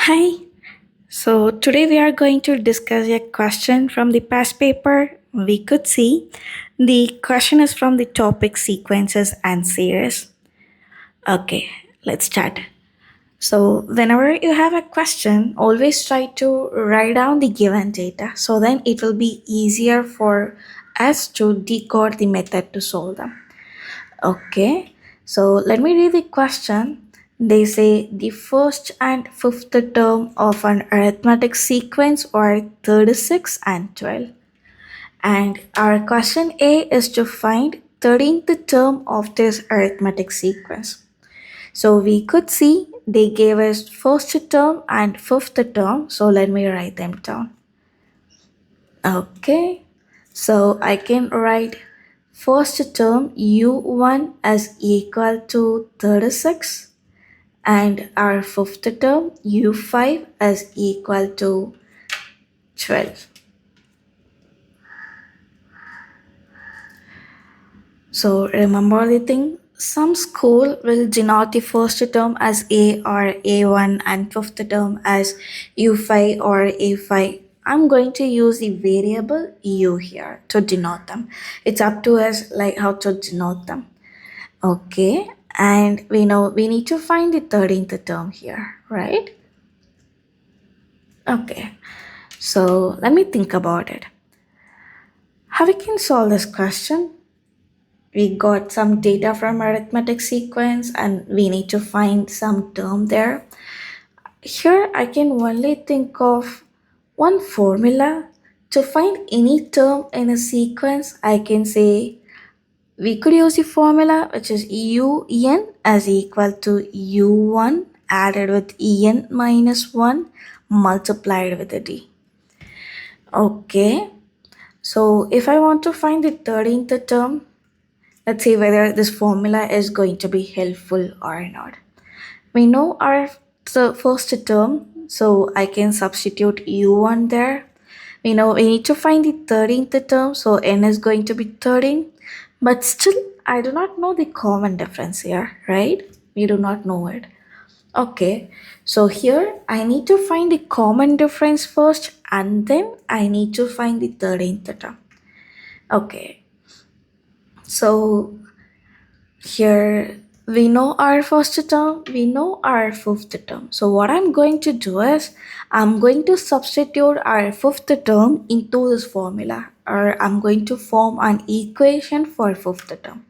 Hi. So today we are going to discuss a question from the past paper. We could see the question is from the topic sequences and series. Okay, let's start. So whenever you have a question, always try to write down the given data so then it will be easier for us to decode the method to solve them. Okay, so let me read the question. They say the first and fifth term of an arithmetic sequence are 36 and 12. And our question A is to find 13th term of this arithmetic sequence. So we could see they gave us first term and fifth term. So let me write them down. Okay, so I can write first term u1 as equal to 36 and our fifth term u5 as equal to 12. So remember the thing, some school will denote the first term as A or A1 and fifth term as U5 or A5. I'm going to use the variable U here to denote them. It's up to us like how to denote them. Okay, and we know we need to find the 13th term here, right? Okay, so let me think about it. How we can solve this question? We got some data from arithmetic sequence and we need to find some term there. Here I can only think of one formula. To find any term in a sequence, I can say we could use the formula which is un as equal to u1 added with en minus 1 multiplied with a d. Okay, so if I want to find the 13th term, let's see whether this formula is going to be helpful or not. We know our first term, so I can substitute u1 there. We know we need to find the 13th term, so n is going to be 13. But still, I do not know the common difference here, right? We do not know it. Okay, so here I need to find the common difference first and then I need to find the 13th term. Okay, so here we know our first term, we know our fifth term. So what I'm going to do is I'm going to substitute our fifth term into this formula, or I'm going to form an equation for fifth term.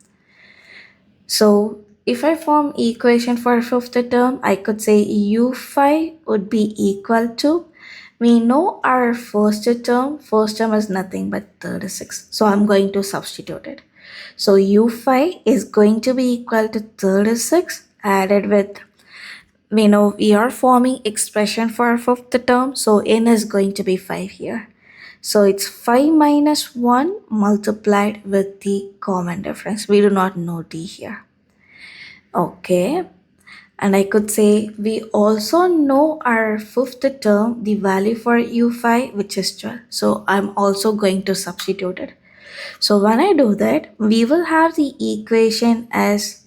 So if I form equation for fifth term, I could say u5 would be equal to, we know our first term is nothing but 36. So I'm going to substitute it. So u5 is going to be equal to 36 added with, we know we are forming expression for fifth term, so n is going to be 5 here. So it's 5 minus 1 multiplied with the common difference. We do not know d here. Okay, and I could say we also know our fifth term, the value for u5, which is 12. So I'm also going to substitute it. So when I do that, we will have the equation as,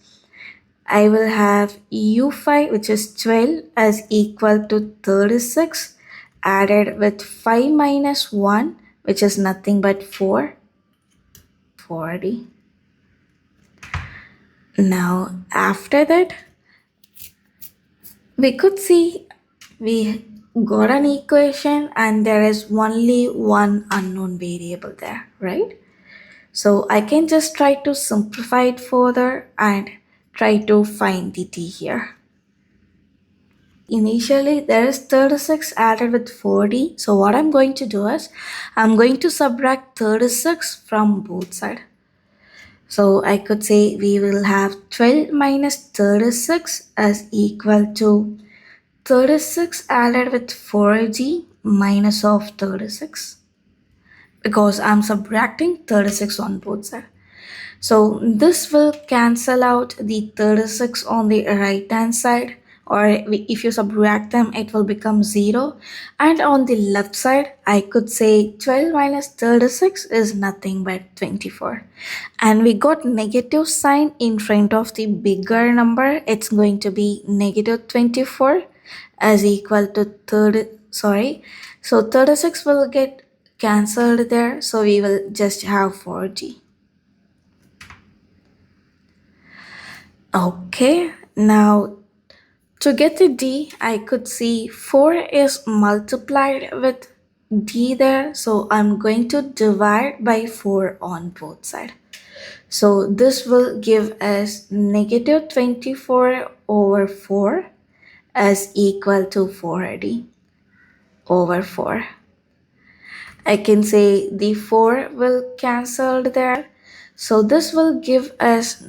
I will have u5, which is 12, as equal to 36 added with 5 minus 1, which is nothing but 4, 40. Now after that, we could see we got an equation and there is only one unknown variable there, right? So I can just try to simplify it further and try to find the t here. Initially there is 36 added with 40. So what I'm going to do is I'm going to subtract 36 from both sides. So I could say we will have 12 minus 36 as equal to 36 added with 4g minus of 36, because I'm subtracting 36 on both sides. So this will cancel out the 36 on the right hand side, or if you subtract them it will become 0, and on the left side I could say 12 minus 36 is nothing but 24, and we got negative sign in front of the bigger number. It's going to be negative 24, as equal to 36 will get cancelled there, so we will just have 4d. Okay, now to get the d, I could see 4 is multiplied with d there, so I'm going to divide by 4 on both sides. So this will give us negative 24 over 4 as equal to 4d over 4. I can say the 4 will cancel there. So this will give us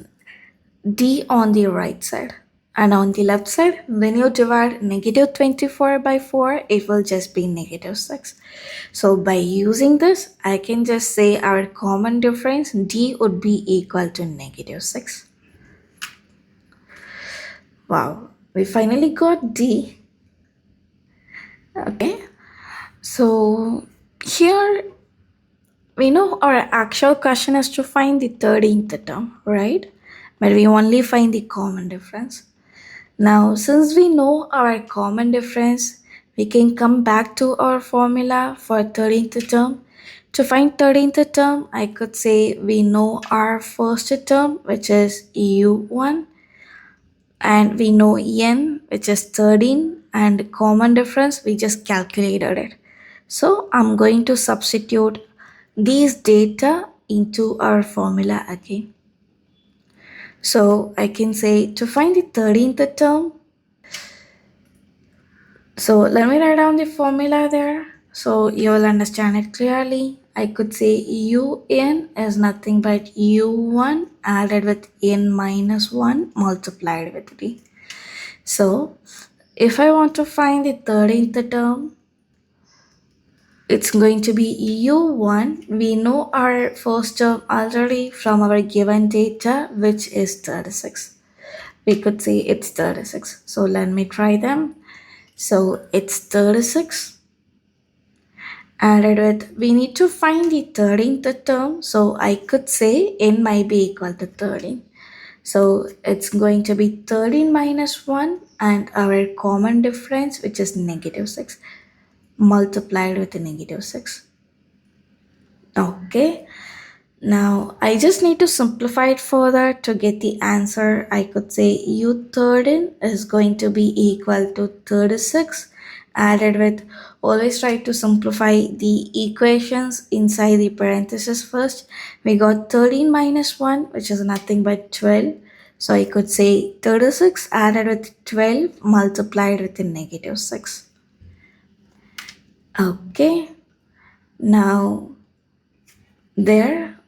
d on the right side. And on the left side, when you divide negative 24 by 4, it will just be negative 6. So by using this, I can just say our common difference d would be equal to negative 6. Wow, we finally got d. Okay, so here we know our actual question is to find the 13th term, right? But we only find the common difference. Now, since we know our common difference, we can come back to our formula for 13th term. To find 13th term, I could say we know our first term, which is u1, and we know n, which is 13, and common difference, we just calculated it. So I'm going to substitute these data into our formula again. So I can say to find the 13th term, so let me write down the formula there so you will understand it clearly. I could say un is nothing but u1 added with n minus 1 multiplied with d. So if I want to find the 13th term, it's going to be u1. We know our first term already from our given data, which is 36. We could say it's 36. So let me try them. So it's 36 added with, we need to find the 13th term. So I could say n might be equal to 13. So it's going to be 13 minus 1 and our common difference, which is negative 6, multiplied with a negative 6. Okay. Now I just need to simplify it further to get the answer. I could say u13 is going to be equal to 36 added with, always try to simplify the equations inside the parenthesis first. We got 13 minus 1, which is nothing but 12. So I could say 36 added with 12 multiplied with a negative 6. Okay. Now there,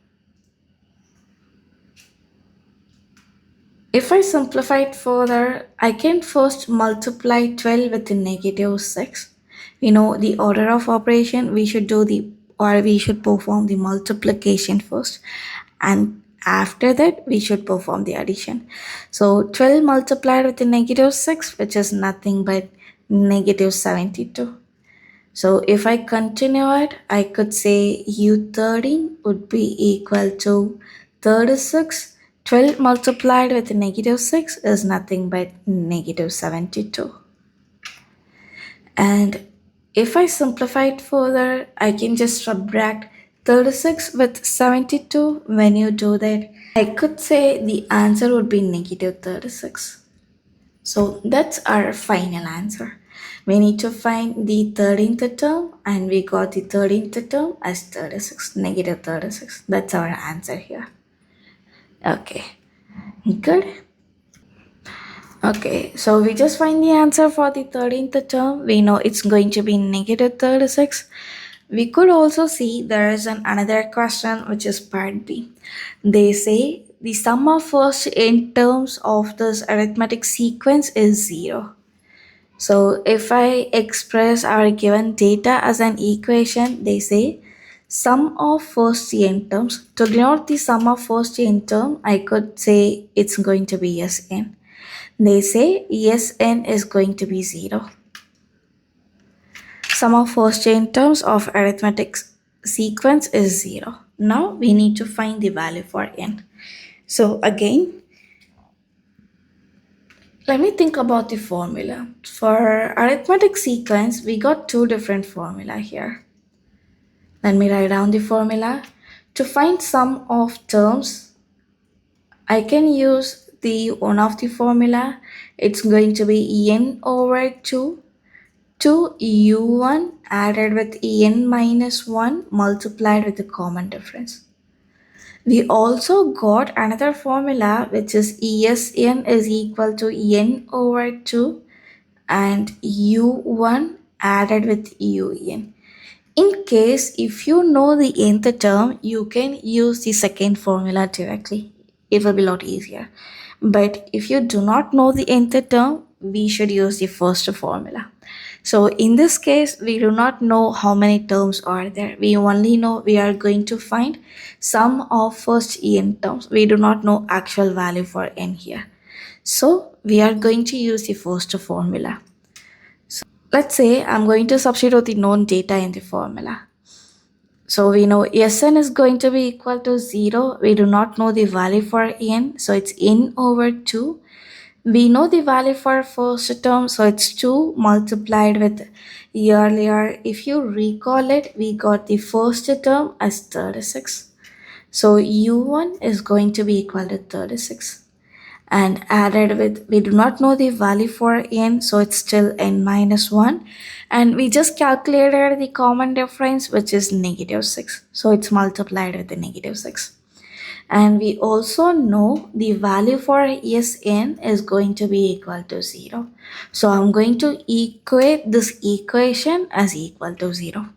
if I simplify it further, I can first multiply 12 with the negative 6. We know the order of operation, we should perform the multiplication first, and after that we should perform the addition. So 12 multiplied with the negative 6, which is nothing but negative 72. So if I continue it, I could say u13 would be equal to 36. 12 multiplied with negative 6 is nothing but negative 72. And if I simplify it further, I can just subtract 36 with 72. When you do that, I could say the answer would be negative 36. So that's our final answer. We need to find the 13th term and we got the 13th term as 36, negative 36. That's our answer here. Okay, good. Okay, so we just find the answer for the 13th term. We know it's going to be negative 36. We could also see there is another question, which is part B. They say the sum of first n terms of this arithmetic sequence is 0. So if I express our given data as an equation, they say sum of first n terms. To denote the sum of first n term, I could say it's going to be Sn. They say Sn is going to be 0. Sum of first n terms of arithmetic sequence is 0. Now we need to find the value for n. So again, Let me think about the formula. For arithmetic sequence, we got two different formula here. Let me write down the formula. To find sum of terms, I can use the one of the formula. It's going to be n over 2 to u1 added with n minus 1 multiplied with the common difference. We also got another formula which is ESN is equal to n over 2 and u1 added with un. In case if you know the nth term, you can use the second formula directly. It will be a lot easier. But if you do not know the nth term, we should use the first formula. So in this case, we do not know how many terms are there. We only know we are going to find sum of first n terms. We do not know actual value for n here. So we are going to use the first formula. Let's say I'm going to substitute the known data in the formula. So we know Sn is going to be equal to 0. We do not know the value for n. So it's n over 2. We know the value for first term. So it's 2 multiplied with earlier. If you recall it, we got the first term as 36. So u1 is going to be equal to 36. And added with, we do not know the value for n, so it's still n minus 1, and we just calculated the common difference, which is negative 6, so it's multiplied with the negative 6. And we also know the value for Sn is going to be equal to 0, so I'm going to equate this equation as equal to 0.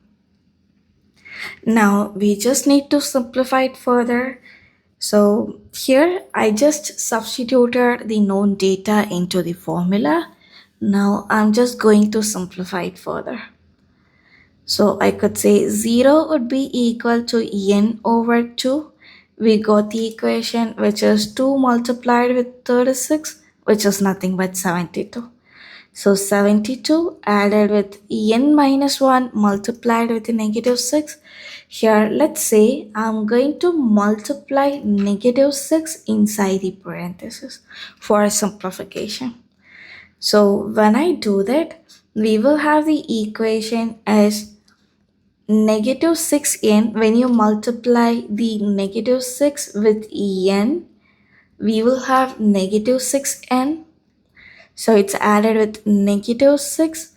Now we just need to simplify it further. So here I just substituted the known data into the formula. Now I'm just going to simplify it further. So I could say 0 would be equal to n over 2. We got the equation which is 2 multiplied with 36, which is nothing but 72. So 72 added with n minus 1 multiplied with negative 6. Here, let's say I'm going to multiply negative 6 inside the parenthesis for simplification. So when I do that, we will have the equation as negative 6n. When you multiply the negative 6 with n, we will have negative 6n. So it's added with negative 6,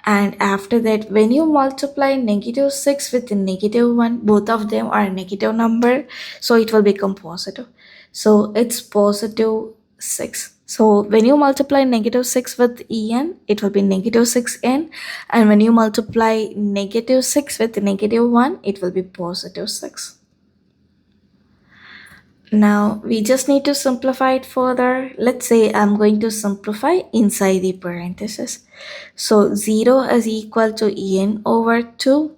and after that when you multiply negative 6 with negative 1, both of them are negative number, so it will become positive. So it's positive 6. So when you multiply negative 6 with en, it will be negative 6n, and when you multiply negative 6 with negative 1, it will be positive 6. Now we just need to simplify it further. Let's say I'm going to simplify inside the parenthesis. So 0 is equal to n over 2.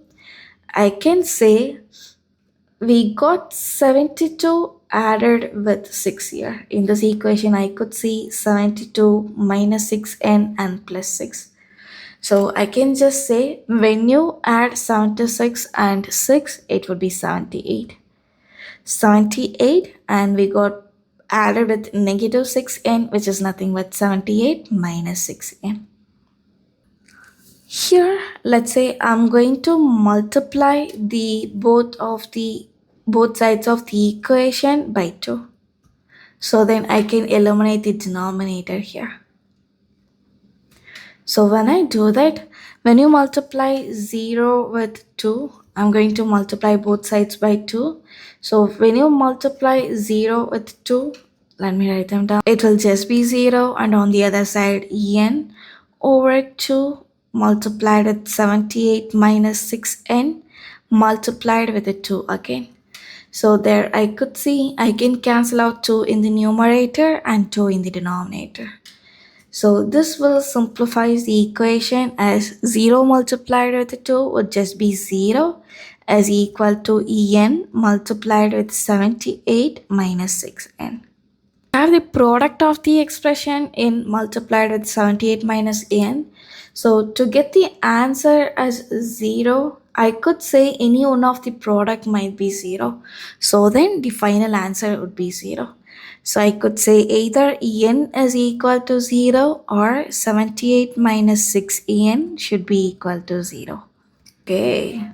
I can say we got 72 added with 6 here. In this equation, I could see 72 minus 6n and plus 6. So I can just say when you add 76 and 6, it would be 78. 78, and we got added with negative 6n, which is nothing but 78 minus 6n. Here, let's say I'm going to multiply the both sides of the equation by 2. So then I can eliminate the denominator here. So when I do that, when you multiply 0 with 2, I'm going to multiply both sides by 2. So when you multiply 0 with 2, let me write them down. It will just be 0, and on the other side, n over 2 multiplied with 78 minus 6n multiplied with the 2 again. So there I could see I can cancel out 2 in the numerator and 2 in the denominator. So this will simplify the equation as 0 multiplied with 2 would just be 0 as equal to en multiplied with 78 minus 6n. I have the product of the expression in multiplied with 78 minus n. So to get the answer as 0, I could say any one of the product might be 0. So then the final answer would be 0. So I could say either En is equal to 0 or 78 minus 6En should be equal to 0. Okay.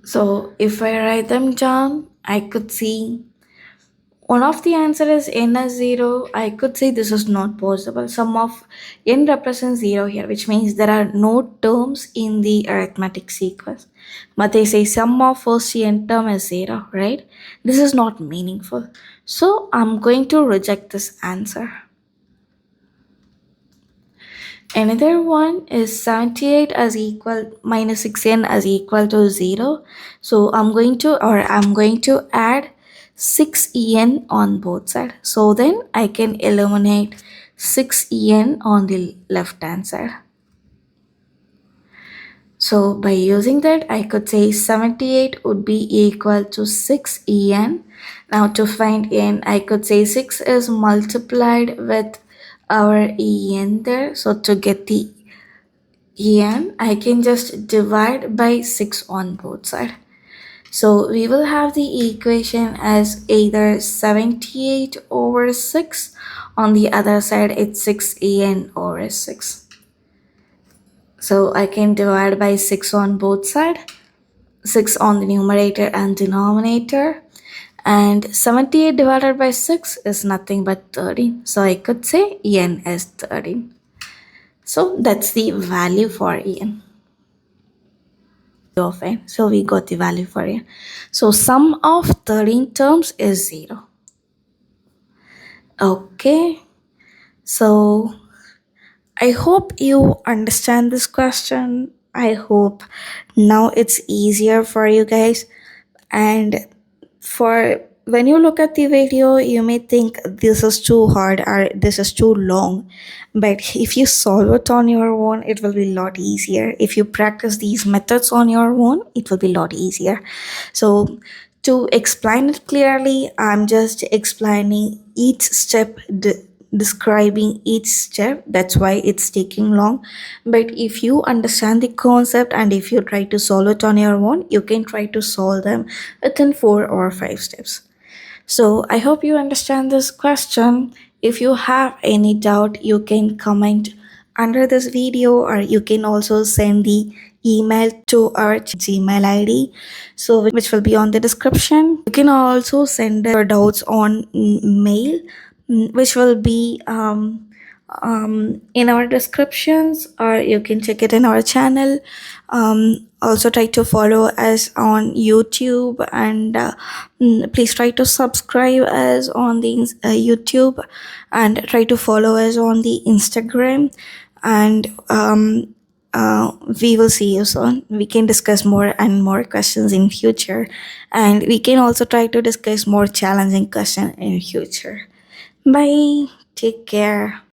So if I write them down, I could see one of the answer is n as 0. I could say this is not possible. Sum of n represents 0 here, which means there are no terms in the arithmetic sequence. But they say sum of first n term is 0, right? This is not meaningful. So I'm going to reject this answer. Another one is 78 as equal minus 6n as equal to 0. So I'm going to add 6en on both sides. So then I can eliminate 6en on the left hand side. So by using that, I could say 78 would be equal to 6en. Now to find en, I could say 6 is multiplied with our en there. So to get the en, I can just divide by 6 on both sides. So we will have the equation as either 78 over 6. On the other side, it's 6en over 6. So I can divide by 6 on both sides, 6 on the numerator and denominator. And 78 divided by 6 is nothing but 13. So I could say en is 13. So that's the value for en. Of n. So we got the value for n. So sum of 13 terms is 0. Okay. So I hope you understand this question. I hope now it's easier for you guys. And for when you look at the video, you may think this is too hard or this is too long. But if you solve it on your own, it will be a lot easier. If you practice these methods on your own, it will be a lot easier. So to explain it clearly, I'm just explaining each step, describing each step. That's why it's taking long. But if you understand the concept and if you try to solve it on your own, you can try to solve them within 4 or 5 steps. So I hope you understand this question. If you have any doubt, you can comment under this video, or you can also send the email to our Gmail ID, so which will be on the description. You can also send your doubts on mail, which will be in our descriptions, or you can check it in our channel. Also try to follow us on YouTube, and please try to subscribe us on the YouTube, and try to follow us on the Instagram. And we will see you soon. We can discuss more and more questions in future, and we can also try to discuss more challenging questions in future. Bye. Take care.